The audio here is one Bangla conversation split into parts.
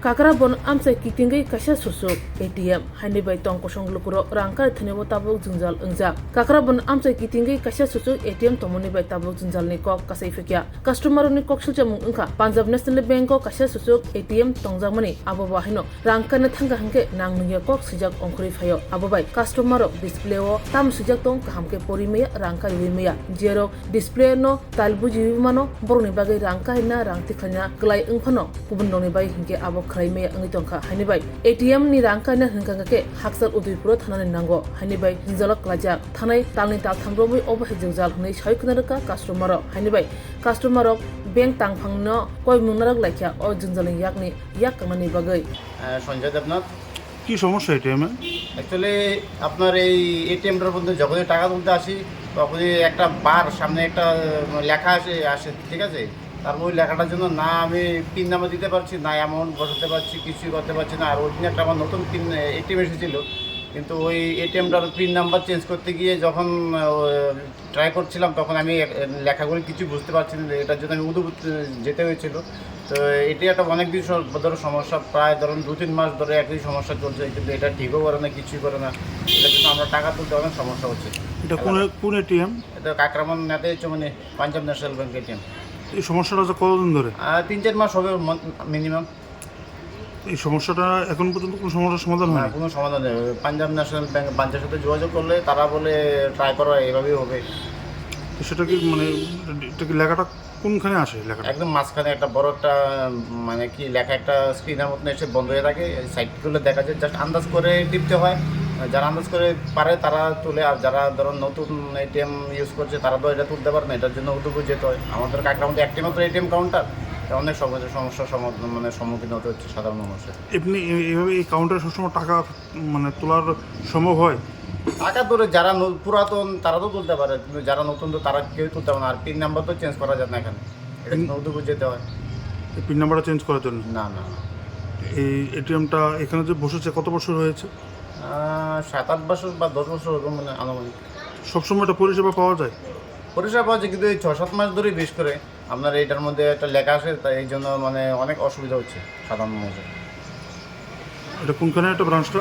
Kakraban amsai kitingai kaisa susuk ATM haini bai tong kosong Lukurog rangkar thanebo tabuk Jwngjal ungjak. Kakraban amsai kitingai kaisa susuk ATM tomoni bai tabuk Jwngjal ni kok kasai fikya. Customer ni kok suljamung ungka Punjab National Bank ko kaisa susuk ATM tongjamani abo bahino rangkar na thangka hangke nang nungya kok sijak ongkhori Phaio abo bai customer display o tam sijak tong kahamke porimeya rangkar wimeya jero display no talbuji mano borni bagai rangkar na rangtikhanya klai ungphano kubun doni bai hingke abo kraime angi tongkha haini bai ATM ni rangka na hingka ke haksal Udaipuro thanani nango haini bai Jwngjalo Kwlaijak thanai talni tal thamrobui obo Jwngjal hunai saikhnarka customer haini bai customer bank tangphangno koi mungnarak laikya o Jwngjal yakni yak kamani bagai Sanjay Debnath. কি সমস্যা এটিএমে? অ্যাকচুয়ালি আপনার এই এটিএমটার মধ্যে যখনই টাকা তুলতে আসি তখনই একটা বার সামনে একটা লেখা আসে ঠিক আছে, তারপর ওই লেখাটার জন্য না আমি পিন নাম্বার দিতে পারছি, না অ্যামাউন্ট বসাতে পারছি, কিছুই করতে পারছি না। আর ওই দিন একটা আমার নতুন পিন এটিএম এসেছিলো, কিন্তু ওই এটিএমটার পিন নাম্বার চেঞ্জ করতে গিয়ে যখন ট্রাই করছিলাম তখন আমি লেখাগুলি কিছু বুঝতে পারছি না, এটার জন্য আমি উদুপ যেতে হয়েছিল। তো এটি একটা অনেক দিন ধরে সমস্যা, প্রায় ধরুন 2-3 মাস ধরে একই সমস্যা চলছে, কিন্তু এটা ঠিকও করে না, কিছুই করে না। এটার জন্য আমরা টাকা তুলতে অনেক সমস্যা হচ্ছে। এটা কোন এটিএম? এটা কাকরাবান নেতে মানে পাঞ্জাব ন্যাশনাল ব্যাংক এটিএম। এই সমস্যাটা কতদিন ধরে? 3-4 মাস হবে মিনিমাম। এই সমস্যাটা এখন পর্যন্ত কোনো সমস্যার সমাধান হয় না? কোনো সমাধান নেই। পাঞ্জাব ন্যাশনাল ব্যাংক ব্রাঞ্চের সাথে যোগাযোগ করলে তারা বলে ট্রাই করা এভাবেই হবে। তো সেটা কি মানে এটা কি লেখাটা কোনখানে আসে? লেখাটা একদম মাঝখানে একটা বড় একটা মানে কি লেখা একটা স্ক্রিনের মতন এসে বন্ধ হয়ে থাকে, সাইডগুলো দেখা যায়, জাস্ট আন্দাজ করে টিপতে হয়। যারা আন্দাজ করে পারে তারা তুলে, আর যারা ধরুন নতুন এটিএম ইউজ করছে তারা তো এটা তুলতে পারে না, এটার জন্য উদুপুর যেতে হয়। আমাদের কাকরাবান্নিতে একটি মাত্র এটিএম কাউন্টার, অনেক সমস্যার মানে সম্মুখীন হতে হচ্ছে সাধারণ মানুষের। এমনি এইভাবে এই কাউন্টারে সবসময় টাকা মানে তোলার সম্ভব হয়? টাকা ধরে যারা পুরাতন তারা তো তুলতে পারে, কিন্তু যারা নতুন তো তারা কেউ তুলতে পারে না। আর পিন নাম্বার তো চেঞ্জ করা যায় না এখানে, এটা উদুপুর যেতে হয়। এই পিন নাম্বারটা চেঞ্জ করার জন্য? না না। এই এটিএমটা এখানে যে বসেছে কত বছর হয়েছে? 7-8 বছর বা 10 বছর ওরকম মানে আনুমানিক। সবসময় এটা পরিষেবা পাওয়া যায়? পরিষেবা পাওয়া যায়, কিন্তু এই 6-7 মাস ধরেই বেশ করে আপনার এইটার মধ্যে একটা লেখা আসে, তাই এই জন্য মানে অনেক অসুবিধা হচ্ছে সাধারণ মানুষের। এটা কোনখানে একটা ব্রাঞ্চটা?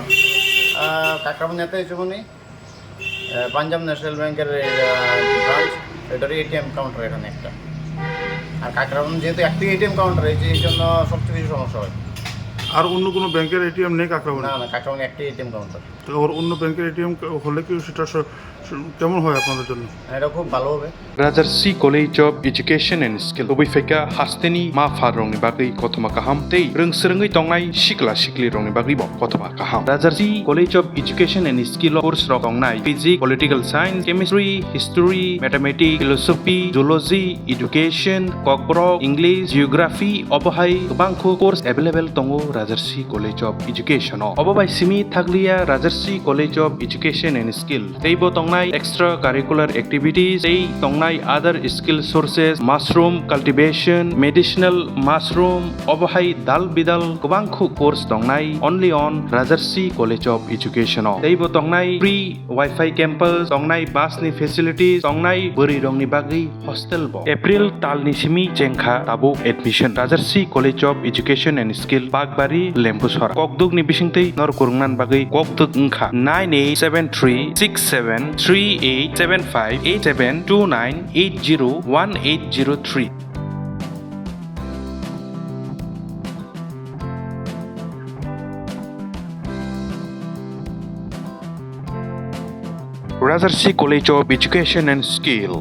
কাকরাবান নেতা হিসেবে পাঞ্জাব ন্যাশনাল ব্যাংকের ব্রাঞ্চ, এটারই এটিএম কাউন্টার এখানে একটা। আর কাকরাবান যেহেতু একটি এটিএম কাউন্টার, এই জন্য সবচেয়ে বেশি সমস্যা হয়। আর অন্য কোনো ব্যাংকের এটিএম নেই কাকরাবানে? না না, কাকরাবান একটি এটিএম কাউন্টার। তো ওর অন্য ব্যাংকের এটিএম হলে কি সেটা কেমন হয় আপনাদের জন্য? এটা খুব ভালো হবে। Rajarsi College of Education and Skill Obi Feka Hasteni Ma Farongni Bagri Kotoma Kaham Tei Rungsrengi Tongnai Shikla Shikli Rongni Bagri Bo Kotoma Kaham. Rajarsi College of Education and Skill course rok Tongnai Physics, Political Science, Chemistry, History, Mathematics, Philosophy, Zoology, Education, Kokborok, English, Geography, Obohai Bangko course available Tongo Rajarsi College of Education. Obobai Simi Thaglia Rajarsi College of Education and Skill Teibo Tongnai extra curricular activities Tei Tongnai other skill sources mushroom cultivation medicinal mushroom obohai dal bidal kubangkhu course Tongnai only on Rajarsi College of Education Teibo Tongnai free Wi-Fi campus Tongnai bus ni facilities Tongnai buri rongni bagi hostel bo April talni simi jengkha tabu admission Rajarsi College of Education and Skill Bagbari Lembusor Kokduk ni bisingtei nor kurungnan bagi kokduk ungkha 987367387872980180 Rajarsi College of Education and Skill